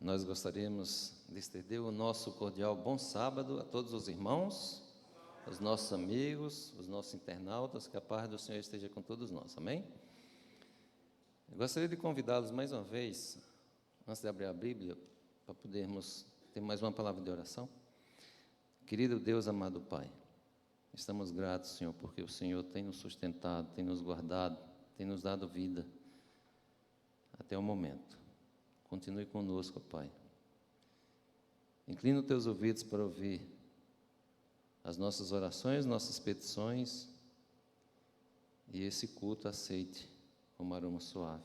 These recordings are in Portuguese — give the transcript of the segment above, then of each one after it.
Nós gostaríamos de estender o nosso cordial bom sábado a todos os irmãos, os nossos amigos, os nossos internautas, que a paz do Senhor esteja com todos nós, amém? Eu gostaria de convidá-los mais uma vez, antes de abrir a Bíblia, para podermos ter mais uma palavra de oração. Querido Deus, amado Pai, estamos gratos, Senhor, porque o Senhor tem nos sustentado, tem nos guardado, tem nos dado vida até o momento. Continue conosco, Pai. Inclina os teus ouvidos para ouvir as nossas orações, nossas petições, e esse culto aceite como aroma suave.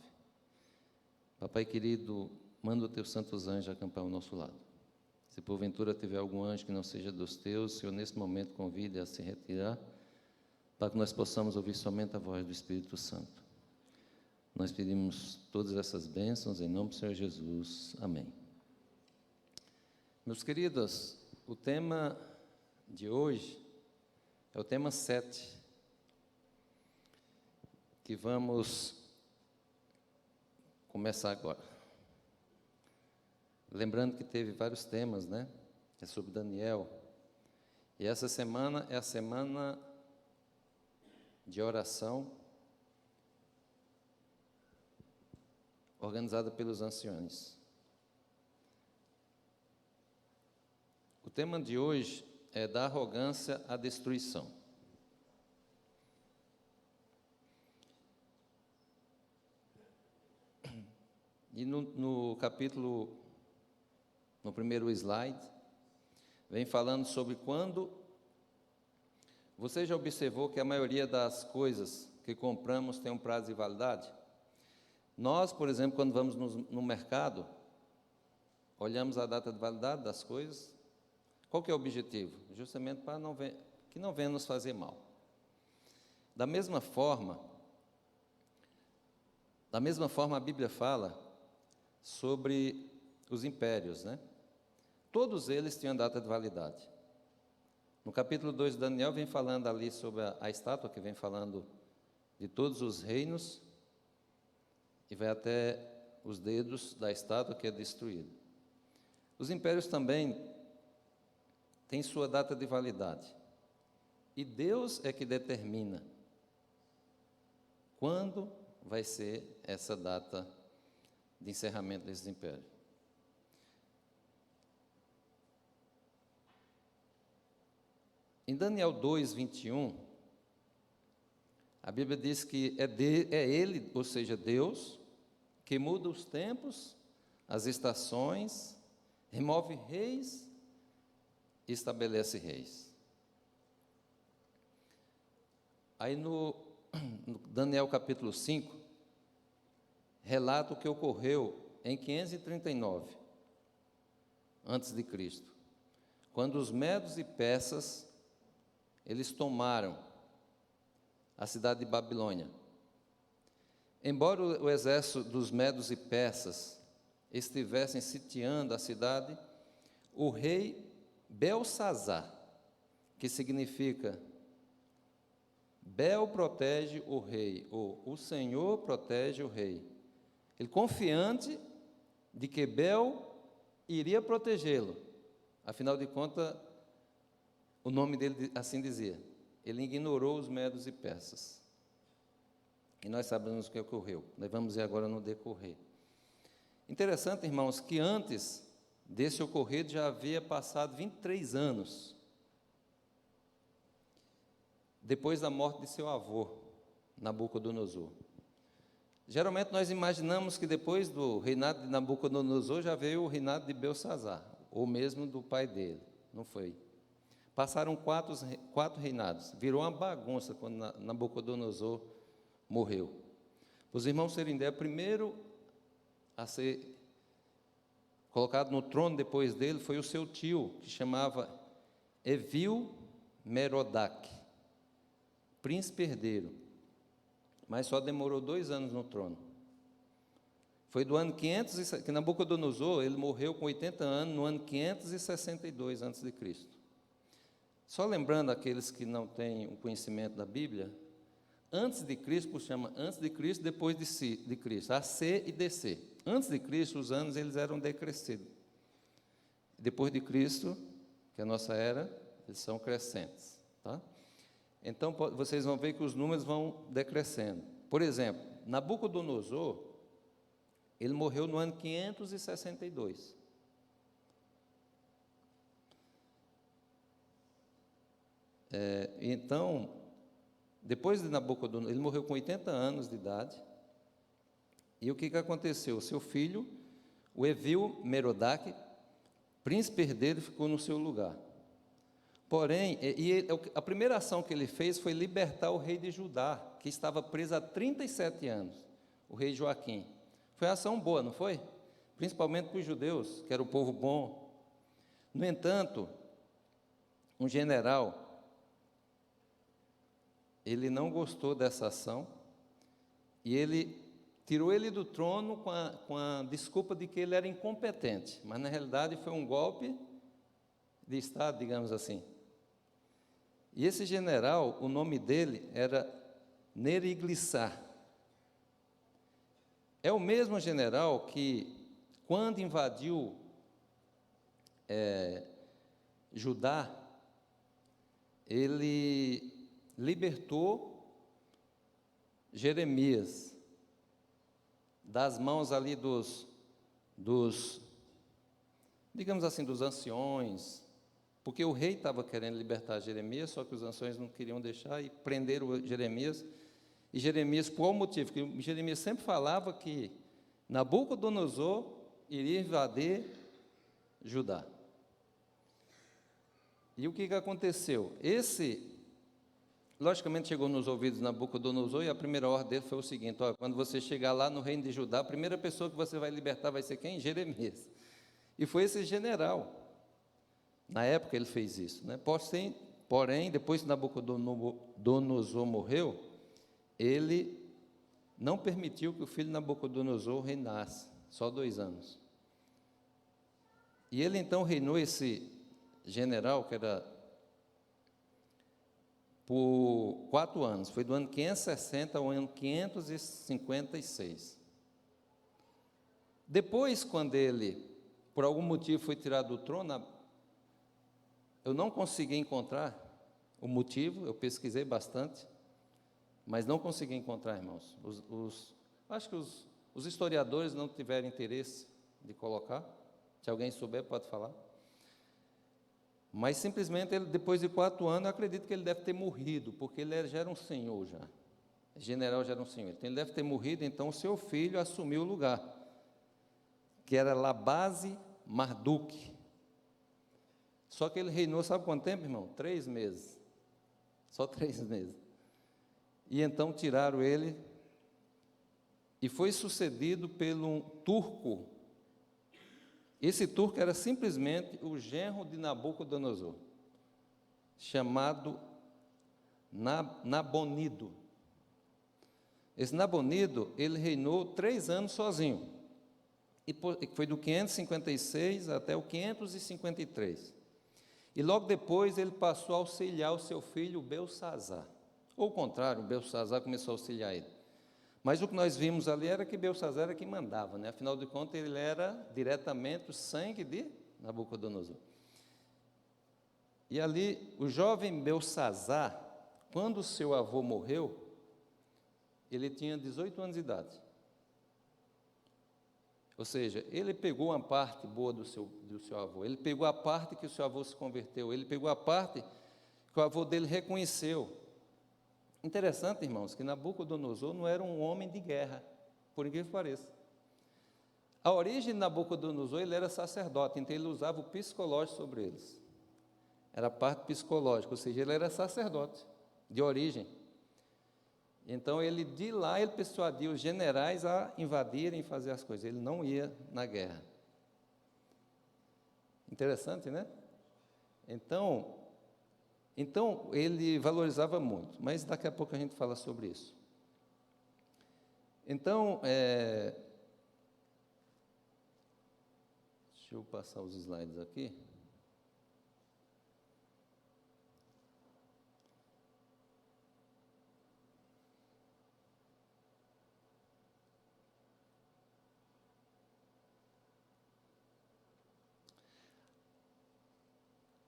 Papai querido, manda os teus santos anjos acampar ao nosso lado. Se porventura tiver algum anjo que não seja dos teus, Senhor, nesse momento convide a se retirar, para que nós possamos ouvir somente a voz do Espírito Santo. Nós pedimos todas essas bênçãos em nome do Senhor Jesus. Amém. Meus queridos, o tema de hoje é o tema 7, que vamos começar agora. Lembrando que teve vários temas, né? É sobre Daniel. E essa semana é a semana de oração organizada pelos anciões. O tema de hoje é da arrogância à destruição. E no capítulo, no primeiro slide, vem falando sobre quando você já observou que a maioria das coisas que compramos tem um prazo de validade? Nós, por exemplo, quando vamos no mercado, olhamos a data de validade das coisas. Qual que é o objetivo? Justamente para que não venha nos fazer mal. Da mesma forma, a Bíblia fala sobre os impérios, né? Todos eles tinham data de validade. No capítulo 2 de Daniel vem falando ali sobre a estátua, que vem falando de todos os reinos, e vai até os dedos da estátua que é destruída. Os impérios também têm sua data de validade. E Deus é que determina quando vai ser essa data de encerramento desses impérios. Em Daniel 2, 21, a Bíblia diz que é Ele, ou seja, Deus, que muda os tempos, as estações, remove reis e estabelece reis. Aí no Daniel capítulo 5, relata o que ocorreu em 539 antes de Cristo, quando os medos e persas eles tomaram a cidade de Babilônia. Embora o exército dos medos e persas estivessem sitiando a cidade, o rei Belsazar, que significa Bel protege o rei, ou o Senhor protege o rei, ele confiante de que Bel iria protegê-lo, afinal de contas, o nome dele assim dizia, ele ignorou os medos e persas. E nós sabemos o que ocorreu. Nós vamos ver agora no decorrer. Interessante, irmãos, que antes desse ocorrido já havia passado 23 anos, depois da morte de seu avô, Nabucodonosor. Geralmente nós imaginamos que depois do reinado de Nabucodonosor já veio o reinado de Belsazar, ou mesmo do pai dele. Não foi. Passaram quatro reinados. Virou uma bagunça quando Nabucodonosor morreu. Os irmãos terem ideia, primeiro a ser colocado no trono depois dele foi o seu tio, que chamava Evil-Merodach, príncipe herdeiro, mas só demorou 2 anos no trono. Foi do ano 500, que Nabucodonosor, ele morreu com 80 anos, no ano 562 a.C. Só lembrando aqueles que não têm o conhecimento da Bíblia, antes de Cristo, chama antes de Cristo, depois de Cristo, AC e DC. antes de Cristo, os anos eles eram decrescidos. Depois de Cristo, que é a nossa era, eles são crescentes, tá? Então, vocês vão ver que os números vão decrescendo. Por exemplo, Nabucodonosor, ele morreu no ano 562. Então, depois de Nabucodonosor, ele morreu com 80 anos de idade. E o que aconteceu? O seu filho, o Evil-Merodach, príncipe herdeiro, ficou no seu lugar. Porém, a primeira ação que ele fez foi libertar o rei de Judá, que estava preso há 37 anos, o rei Joaquim. Foi uma ação boa, não foi? Principalmente para os judeus, que era o povo bom. No entanto, um general, ele não gostou dessa ação, e ele tirou ele do trono com a desculpa de que ele era incompetente, mas na realidade foi um golpe de Estado, digamos assim. E esse general, o nome dele era Neriglissar. É o mesmo general que, quando invadiu Judá, ele libertou Jeremias das mãos ali digamos assim, dos anciões, porque o rei estava querendo libertar Jeremias, só que os anciões não queriam deixar e prenderam Jeremias. E Jeremias, por qual motivo? Porque Jeremias sempre falava que Nabucodonosor iria invadir Judá. E o que aconteceu? Logicamente, chegou nos ouvidos de Nabucodonosor, e a primeira ordem dele foi o seguinte: ó, quando você chegar lá no reino de Judá, a primeira pessoa que você vai libertar vai ser quem? Jeremias. E foi esse general. Na época ele fez isso, né? Porém, depois que Nabucodonosor morreu, ele não permitiu que o filho de Nabucodonosor reinasse, só 2 anos. E ele então reinou, esse general, que era por 4 anos, foi do ano 560 ao ano 556. Depois, quando ele, por algum motivo, foi tirado do trono, eu não consegui encontrar o motivo, eu pesquisei bastante, mas não consegui encontrar, irmãos. Acho que os historiadores não tiveram interesse de colocar. Se alguém souber, pode falar. Mas simplesmente, ele, depois de 4 anos, eu acredito que ele deve ter morrido, porque ele já era um senhor já. O general já era um senhor. Então, ele deve ter morrido, então o seu filho assumiu o lugar, que era Labase Marduk. Só que ele reinou, sabe quanto tempo, irmão? 3 meses. Só 3 meses. E então tiraram ele, e foi sucedido pelo turco. Esse turco era simplesmente o genro de Nabucodonosor, chamado Nabonido. Esse Nabonido, ele reinou 3 anos sozinho, e foi do 556 até o 553. E logo depois ele passou a auxiliar o seu filho Belsassar. Ou o contrário, Belsassar começou a auxiliar ele. Mas o que nós vimos ali era que Belsassar era quem mandava, né? Afinal de contas, ele era diretamente o sangue de Nabucodonosor. E ali, o jovem Belsassar, quando seu avô morreu, ele tinha 18 anos de idade. Ou seja, ele pegou uma parte boa do seu avô, ele pegou a parte que o seu avô se converteu, ele pegou a parte que o avô dele reconheceu. Interessante, irmãos, que Nabucodonosor não era um homem de guerra, por incrível que pareça. A origem de Nabucodonosor, ele era sacerdote, então ele usava o psicológico sobre eles. Era a parte psicológica, ou seja, ele era sacerdote, de origem. Então, de lá, ele persuadia os generais a invadirem e fazer as coisas. Ele não ia na guerra. Interessante, né? Então, ele valorizava muito, mas daqui a pouco a gente fala sobre isso. Então, deixa eu passar os slides aqui.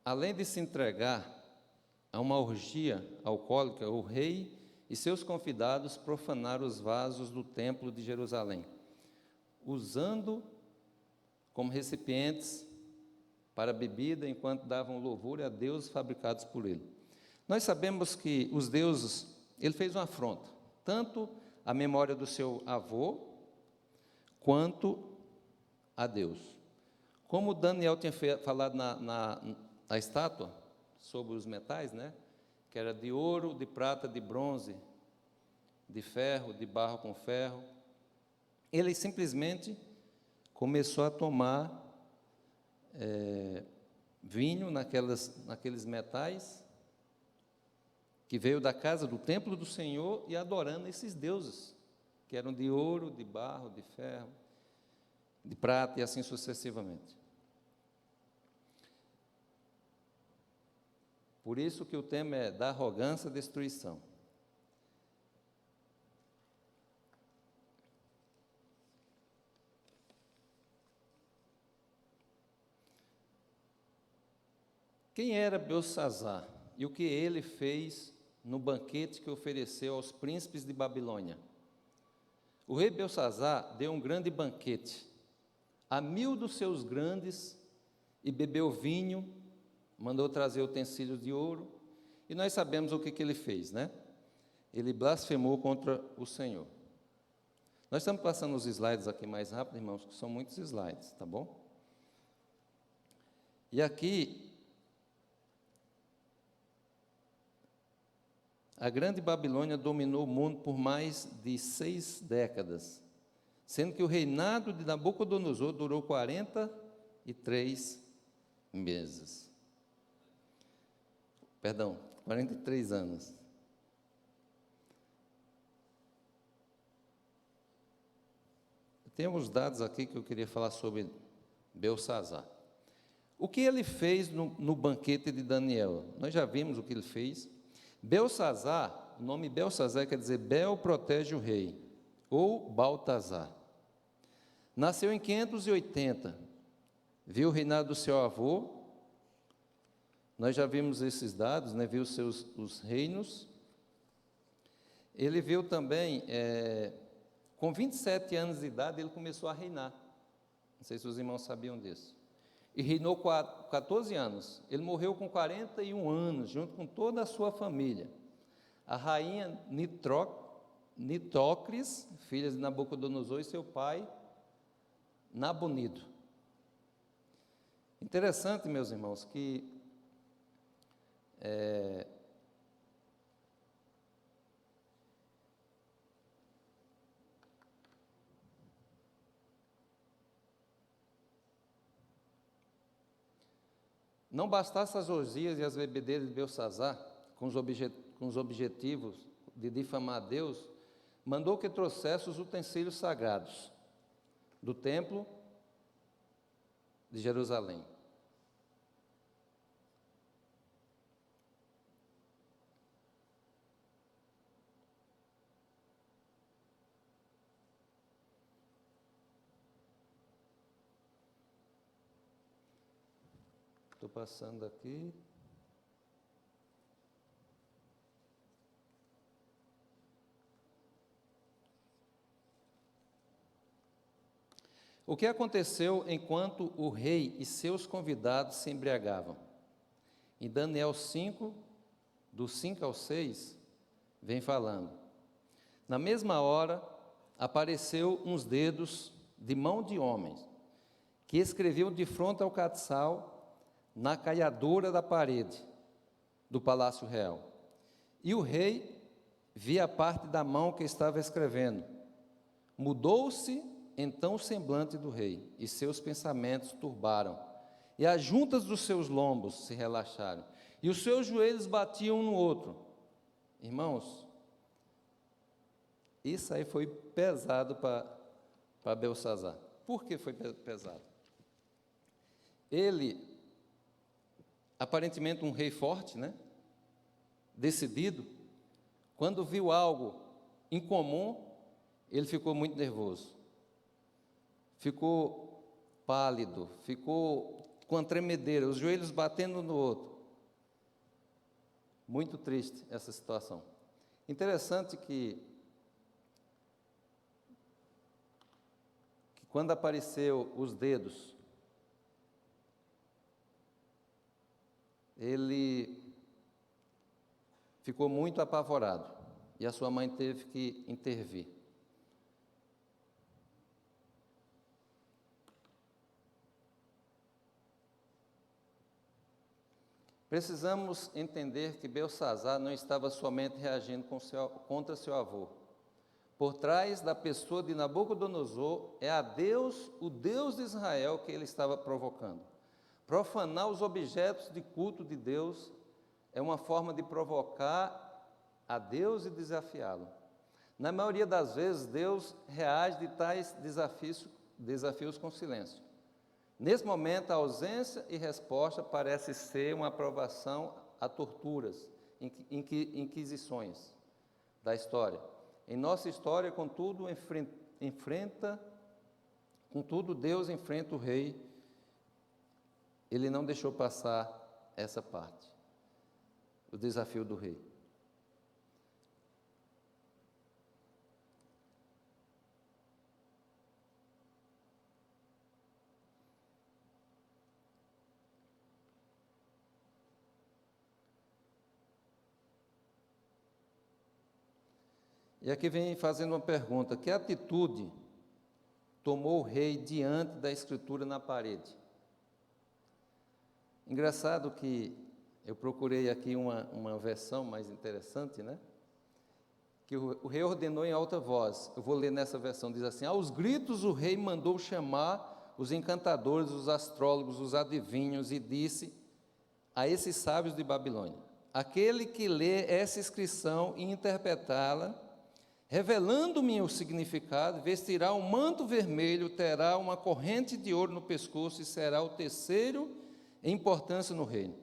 além de se entregar a uma orgia alcoólica, o rei e seus convidados profanaram os vasos do templo de Jerusalém, usando como recipientes para bebida, enquanto davam louvor a deuses fabricados por ele. Nós sabemos que os deuses, ele fez uma afronta, tanto à memória do seu avô, quanto a Deus. Como Daniel tinha falado na estátua, sobre os metais, né? Que era de ouro, de prata, de bronze, de ferro, de barro com ferro, ele simplesmente começou a tomar vinho naqueles metais, que veio da casa do templo do Senhor, e adorando esses deuses, que eram de ouro, de barro, de ferro, de prata e assim sucessivamente. Por isso que o tema é da arrogância à destruição. Quem era Belsazzar e o que ele fez no banquete que ofereceu aos príncipes de Babilônia? O rei Belsazzar deu um grande banquete a 1000 dos seus grandes e bebeu vinho, mandou trazer utensílios de ouro, e nós sabemos o que ele fez, né? Ele blasfemou contra o Senhor. Nós estamos passando os slides aqui mais rápido, irmãos, que são muitos slides, tá bom? E aqui, a grande Babilônia dominou o mundo por mais de 6 décadas, sendo que o reinado de Nabucodonosor durou 43 meses. 43 anos. Tem alguns dados aqui que eu queria falar sobre Belsazzar. O que ele fez no banquete de Daniel? Nós já vimos o que ele fez. Belsazzar, o nome Belsazzar quer dizer Bel protege o rei, ou Baltazar. Nasceu em 580, viu o reinado do seu avô. Nós já vimos esses dados, né? Viu os reinos. Ele viu também, com 27 anos de idade, ele começou a reinar. Não sei se os irmãos sabiam disso. E reinou 14 anos. Ele morreu com 41 anos, junto com toda a sua família. A rainha Nitocris, filha de Nabucodonosor, e seu pai, Nabonido. Interessante, meus irmãos, que não bastasse as orgias e as bebedeiras de Belsazzar, com os objetivos de difamar a Deus, mandou que trouxesse os utensílios sagrados do templo de Jerusalém. Estou passando aqui. O que aconteceu enquanto o rei e seus convidados se embriagavam? Em Daniel 5, do 5 ao 6, vem falando. Na mesma hora, apareceu uns dedos de mão de homens, que escreviam de fronte ao castiçal, na caiadura da parede do palácio real. E o rei via a parte da mão que estava escrevendo. Mudou-se então o semblante do rei, e seus pensamentos turbaram, e as juntas dos seus lombos se relaxaram, e os seus joelhos batiam um no outro. Irmãos, isso aí foi pesado para Belsazzar. Por que foi pesado? Ele, aparentemente um rei forte, né? Decidido, quando viu algo incomum, ele ficou muito nervoso, ficou pálido, ficou com a tremedeira, os joelhos batendo um no outro. Muito triste essa situação. Interessante que quando apareceu os dedos, ele ficou muito apavorado e a sua mãe teve que intervir. Precisamos entender que Beltsazar não estava somente reagindo contra seu avô. Por trás da pessoa de Nabucodonosor é a Deus, o Deus de Israel, que ele estava provocando. Profanar os objetos de culto de Deus é uma forma de provocar a Deus e desafiá-lo. Na maioria das vezes, Deus reage de tais desafios com silêncio. Nesse momento, a ausência e resposta parece ser uma aprovação a torturas, inquisições da história. Em nossa história, contudo, Deus enfrenta o rei. Ele não deixou passar essa parte, o desafio do rei. E aqui vem fazendo uma pergunta: que atitude tomou o rei diante da escritura na parede? Engraçado que eu procurei aqui uma versão mais interessante, né? Que o rei ordenou em alta voz. Eu vou ler nessa versão, diz assim: aos gritos o rei mandou chamar os encantadores, os astrólogos, os adivinhos, e disse a esses sábios de Babilônia: aquele que lê essa inscrição e interpretá-la, revelando-me o significado, vestirá um manto vermelho, terá uma corrente de ouro no pescoço e será o terceiro em importância no reino.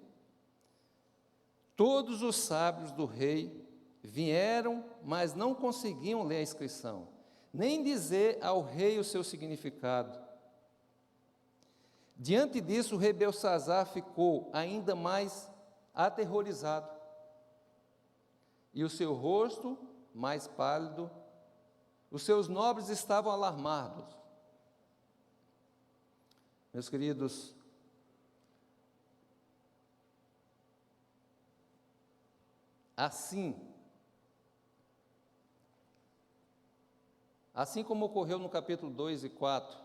Todos os sábios do rei vieram, mas não conseguiam ler a inscrição, nem dizer ao rei o seu significado. Diante disso, o rei Beltsazar ficou ainda mais aterrorizado, e o seu rosto mais pálido, os seus nobres estavam alarmados. Meus queridos, assim como ocorreu no capítulo 2 e 4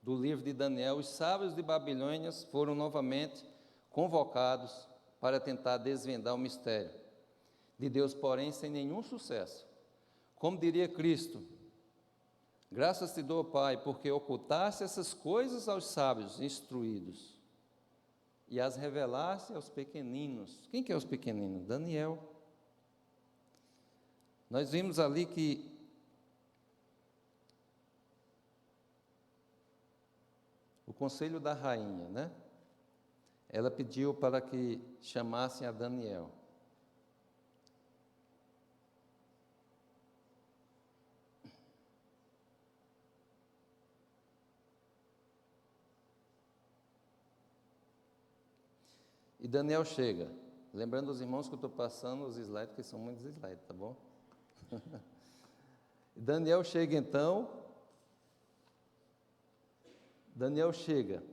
do livro de Daniel, os sábios de Babilônia foram novamente convocados para tentar desvendar o mistério de Deus, porém sem nenhum sucesso. Como diria Cristo: graças te dou, Pai, porque ocultaste essas coisas aos sábios instruídos e as revelaste aos pequeninos. Quem que é os pequeninos? Daniel. Nós vimos ali que o conselho da rainha, né? Ela pediu para que chamassem a Daniel. E Daniel chega. Lembrando os irmãos que eu estou passando os slides, porque são muitos slides, tá bom? Daniel chega então. Daniel chega.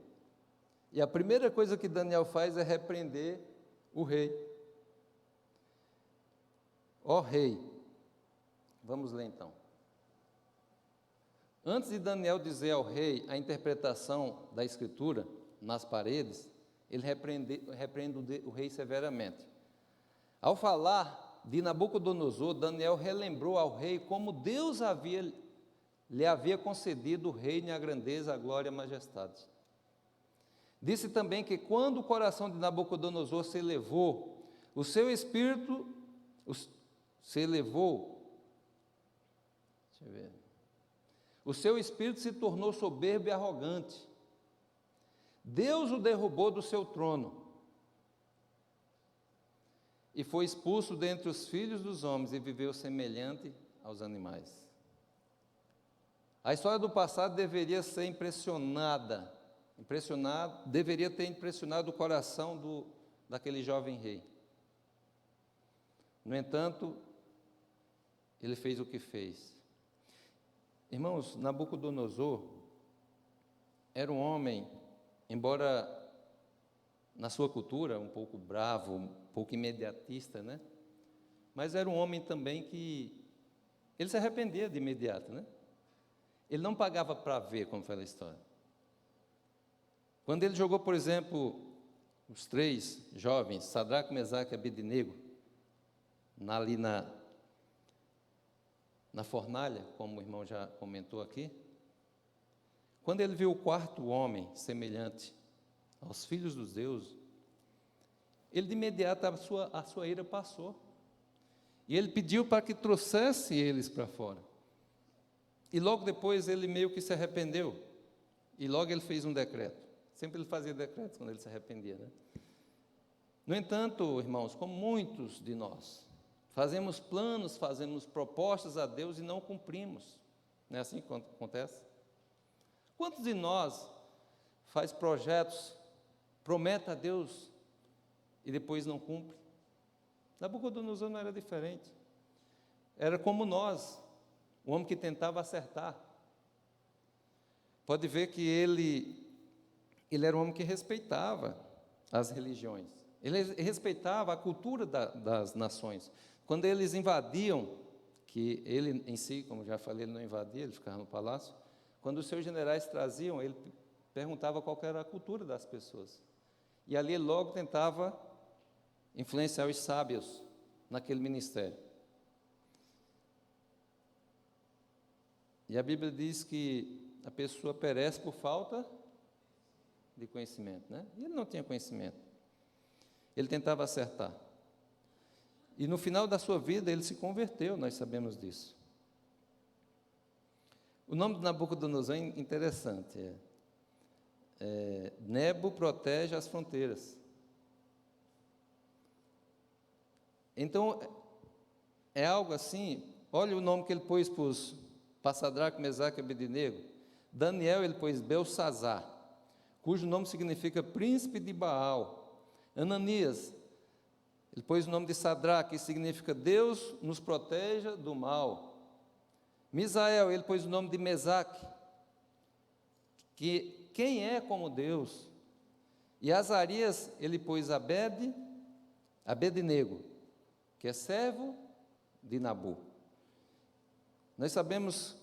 E a primeira coisa que Daniel faz é repreender o rei. Ó rei. Vamos ler então. Antes de Daniel dizer ao rei a interpretação da escritura nas paredes, ele repreende o rei severamente. Ao falar de Nabucodonosor, Daniel relembrou ao rei como Deus lhe havia concedido o reino, a grandeza, a glória e a majestade. Disse também que quando o coração de Nabucodonosor se elevou, o seu espírito se tornou soberbo e arrogante. Deus o derrubou do seu trono e foi expulso dentre os filhos dos homens e viveu semelhante aos animais. A história do passado deveria ser impressionada deveria ter impressionado o coração daquele jovem rei. No entanto, ele fez o que fez. Irmãos, Nabucodonosor era um homem, embora na sua cultura um pouco bravo, um pouco imediatista, né? Mas era um homem também que ele se arrependia de imediato, né? Ele não pagava para ver, como foi a história. Quando ele jogou, por exemplo, os 3 jovens, Sadraque, Mesaque e Abednego, ali na fornalha, como o irmão já comentou aqui, quando ele viu o 4º homem semelhante aos filhos dos deuses, ele de imediato a sua ira passou. E ele pediu para que trouxesse eles para fora. E logo depois ele meio que se arrependeu. E logo ele fez um decreto. Sempre ele fazia decretos quando ele se arrependia, né? No entanto, irmãos, como muitos de nós, fazemos planos, fazemos propostas a Deus e não cumprimos. Não é assim que acontece? Quantos de nós faz projetos, promete a Deus e depois não cumpre? Nabucodonosor não era diferente. Era como nós, o homem que tentava acertar. Pode ver que ele era um homem que respeitava as religiões. Ele respeitava a cultura das nações. Quando eles invadiam, que ele em si, como já falei, ele não invadia, ele ficava no palácio. Quando os seus generais traziam, ele perguntava qual era a cultura das pessoas. E ali ele logo tentava influenciar os sábios naquele ministério. E a Bíblia diz que a pessoa perece por falta de conhecimento, né? E ele não tinha conhecimento. Ele tentava acertar. E no final da sua vida ele se converteu, nós sabemos disso. O nome de Nabucodonosor é interessante. Nebo protege as fronteiras. Então, é algo assim, olha o nome que ele pôs para Sadraque, Mesaque e Abednego. Daniel ele pôs Belsazzar, cujo nome significa príncipe de Baal. Ananias, ele pôs o nome de Sadraque, que significa Deus nos proteja do mal. Misael, ele pôs o nome de Mesaque, que quem é como Deus. E Azarias, ele pôs Abednego, que é servo de Nabu. Nós sabemos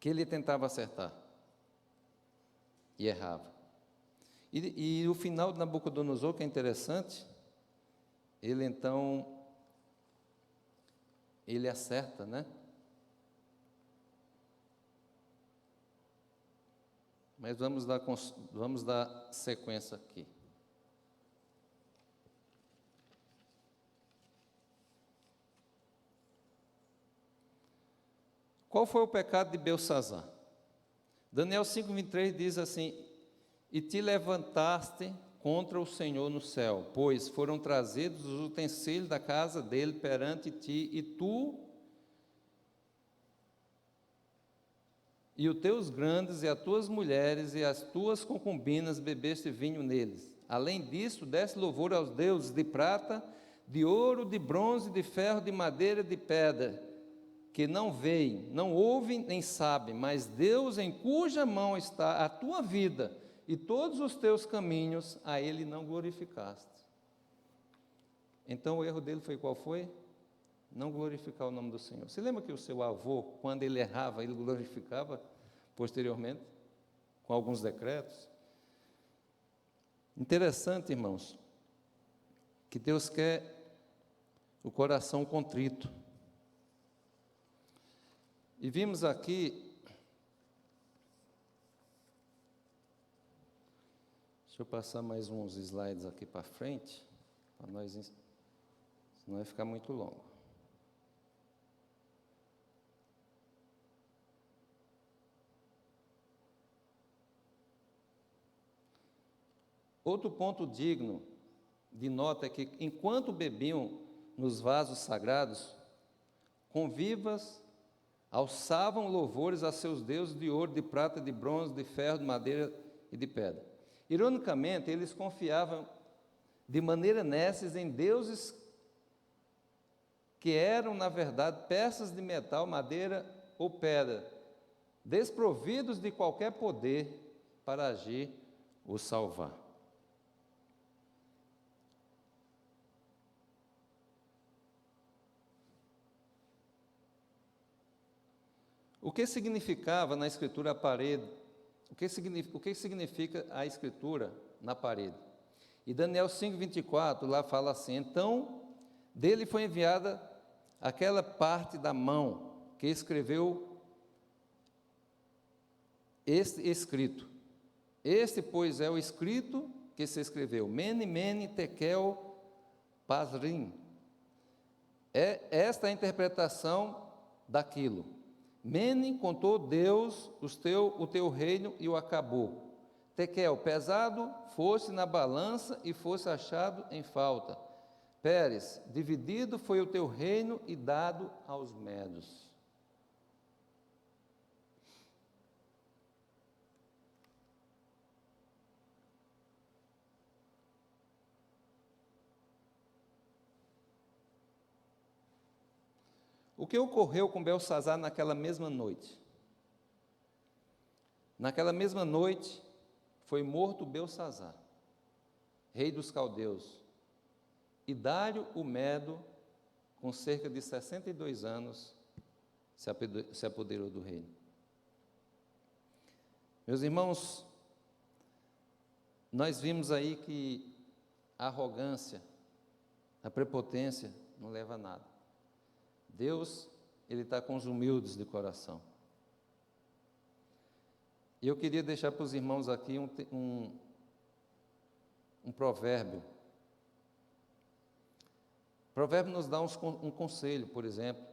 que ele tentava acertar e errava. E o final de Nabucodonosor, que é interessante, ele acerta, né? Mas vamos dar sequência aqui. Qual foi o pecado de Belsazzar? Daniel 5:23 diz assim: e te levantaste contra o Senhor no céu, pois foram trazidos os utensílios da casa dele perante ti, e tu e os teus grandes, e as tuas mulheres, e as tuas concubinas bebeste vinho neles. Além disso, deste louvor aos deuses de prata, de ouro, de bronze, de ferro, de madeira, de pedra, que não veem, não ouvem, nem sabem, mas Deus em cuja mão está a tua vida e todos os teus caminhos, a Ele não glorificaste. Então o erro dele foi qual foi? Não glorificar o nome do Senhor. Você lembra que o seu avô, quando ele errava, ele glorificava posteriormente, com alguns decretos? Interessante, irmãos, que Deus quer o coração contrito. E vimos aqui, deixa eu passar mais uns slides aqui para frente, para nós, senão vai ficar muito longo. Outro ponto digno de nota é que, enquanto bebiam nos vasos sagrados, convivas alçavam louvores a seus deuses de ouro, de prata, de bronze, de ferro, de madeira e de pedra. Ironicamente, eles confiavam de maneira nesses em deuses que eram, na verdade, peças de metal, madeira ou pedra, desprovidos de qualquer poder para agir ou salvar. O que significava na escritura a parede? O que significa a escritura na parede? E Daniel 5:24 lá fala assim: então dele foi enviada aquela parte da mão que escreveu este escrito. Este, pois, é o escrito que se escreveu: Mene, Mene, Tekel, Parsim. É esta a interpretação daquilo. Mene, contou Deus o teu reino e o acabou. Tekel, pesado, fosse na balança e fosse achado em falta. Pérez, dividido foi o teu reino e dado aos medos. O que ocorreu com Belsazar naquela mesma noite? Naquela mesma noite foi morto Belsazar, rei dos caldeus, e Dário o Medo, com cerca de 62 anos, se apoderou do reino. Meus irmãos, nós vimos aí que a arrogância, a prepotência não leva a nada. Deus, Ele está com os humildes de coração. E eu queria deixar para os irmãos aqui um provérbio. O provérbio nos dá um conselho, por exemplo.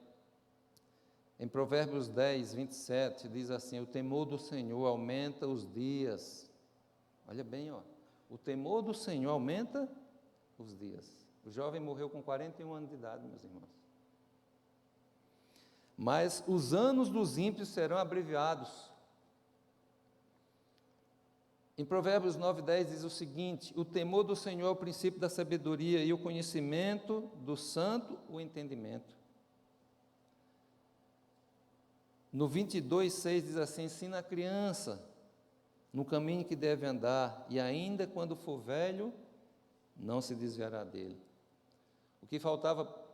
Em Provérbios 10:27, diz assim: o temor do Senhor aumenta os dias. Olha bem, ó. O temor do Senhor aumenta os dias. O jovem morreu com 41 anos de idade, meus irmãos. Mas os anos dos ímpios serão abreviados. Em Provérbios 9:10 diz o seguinte: o temor do Senhor é o princípio da sabedoria, e o conhecimento do santo, o entendimento. No 22:6 diz assim: ensina a criança no caminho que deve andar, e ainda quando for velho, não se desviará dele. O que faltava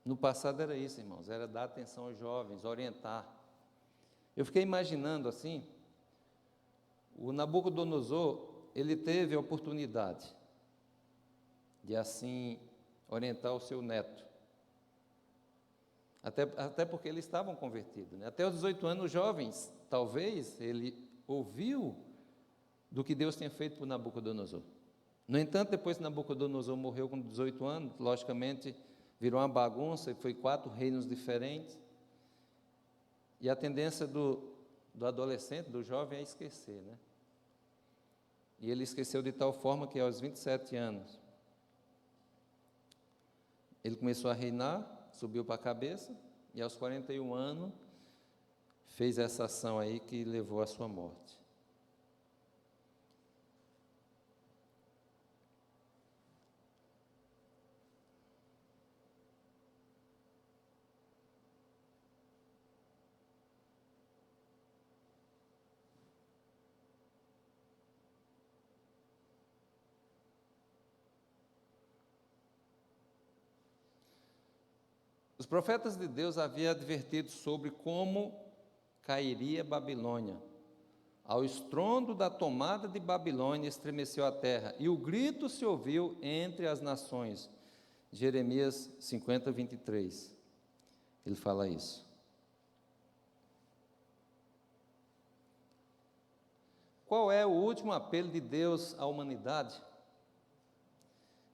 no passado era isso, irmãos, era dar atenção aos jovens, orientar. Eu fiquei imaginando assim, o Nabucodonosor, ele teve a oportunidade de assim orientar o seu neto. Até porque eles estavam convertidos, né? Até os 18 anos, os jovens, talvez ele ouviu do que Deus tinha feito por Nabucodonosor. No entanto, depois que Nabucodonosor morreu com 18 anos, logicamente virou uma bagunça e foi 4 reinos diferentes. E a tendência do adolescente, do jovem, é esquecer, né? E ele esqueceu de tal forma que aos 27 anos, ele começou a reinar, subiu para a cabeça, e aos 41 anos, fez essa ação aí que levou à sua morte. Os profetas de Deus haviam advertido sobre como cairia Babilônia. Ao estrondo da tomada de Babilônia estremeceu a terra, e o grito se ouviu entre as nações. Jeremias 50:23. Ele fala isso. Qual é o último apelo de Deus à humanidade?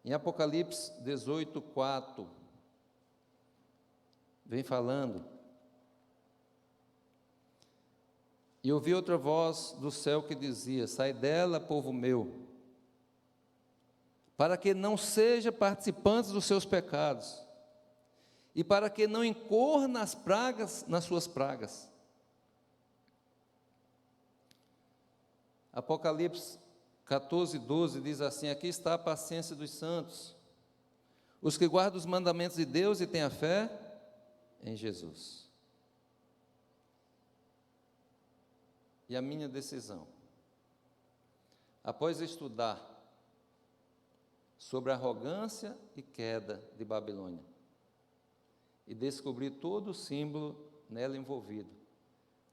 Em Apocalipse 18:4. Vem falando: e ouvi outra voz do céu que dizia: sai dela, povo meu, para que não seja participante dos seus pecados, e para que não incorra nas suas pragas. Apocalipse 14, 12 diz assim: aqui está a paciência dos santos, os que guardam os mandamentos de Deus e têm a fé em Jesus. E a minha decisão, após estudar sobre a arrogância e queda de Babilônia, e descobrir todo o símbolo nela envolvido,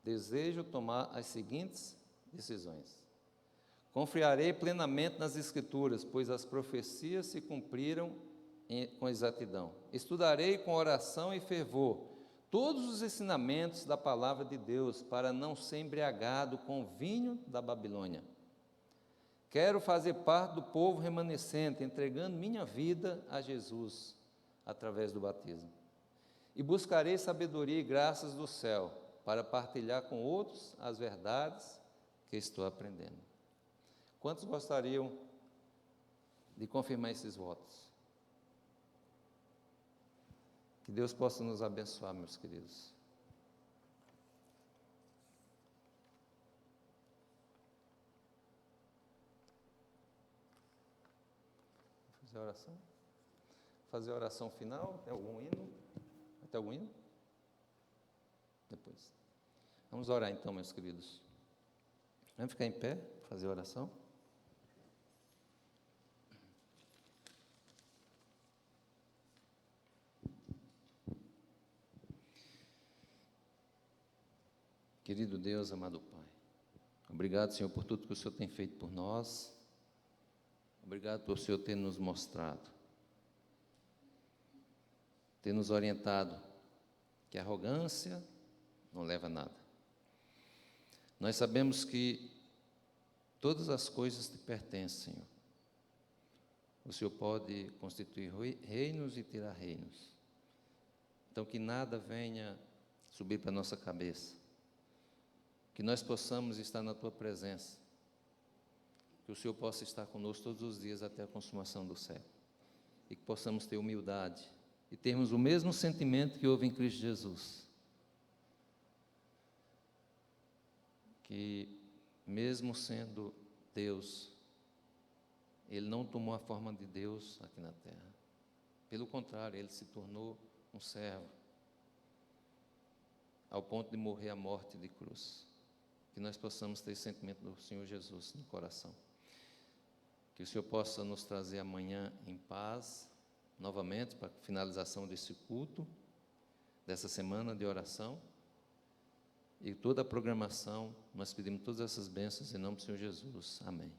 desejo tomar as seguintes decisões. Confiarei plenamente nas Escrituras, pois as profecias se cumpriram com exatidão. Estudarei com oração e fervor todos os ensinamentos da palavra de Deus, para não ser embriagado com o vinho da Babilônia. Quero fazer parte do povo remanescente, entregando minha vida a Jesus através do batismo. E buscarei sabedoria e graças do céu, para partilhar com outros as verdades que estou aprendendo. Quantos gostariam de confirmar esses votos? Que Deus possa nos abençoar, meus queridos. Fazer a oração? Fazer a oração final? Tem algum hino? Tem algum hino? Depois. Vamos orar então, meus queridos. Vamos ficar em pé, fazer a oração? Querido Deus, amado Pai, obrigado, Senhor, por tudo que o Senhor tem feito por nós. Obrigado por o Senhor ter nos mostrado, ter nos orientado que a arrogância não leva a nada. Nós sabemos que todas as coisas te pertencem, Senhor. O Senhor pode constituir reinos e tirar reinos. Então, que nada venha subir para a nossa cabeça. Que nós possamos estar na Tua presença. Que o Senhor possa estar conosco todos os dias até a consumação do século. E que possamos ter humildade e termos o mesmo sentimento que houve em Cristo Jesus. Que, mesmo sendo Deus, Ele não tomou a forma de Deus aqui na terra. Pelo contrário, Ele se tornou um servo, ao ponto de morrer a morte de cruz. Que nós possamos ter esse sentimento do Senhor Jesus no coração. Que o Senhor possa nos trazer amanhã em paz, novamente, para a finalização desse culto, dessa semana de oração. E toda a programação, nós pedimos todas essas bênçãos em nome do Senhor Jesus. Amém.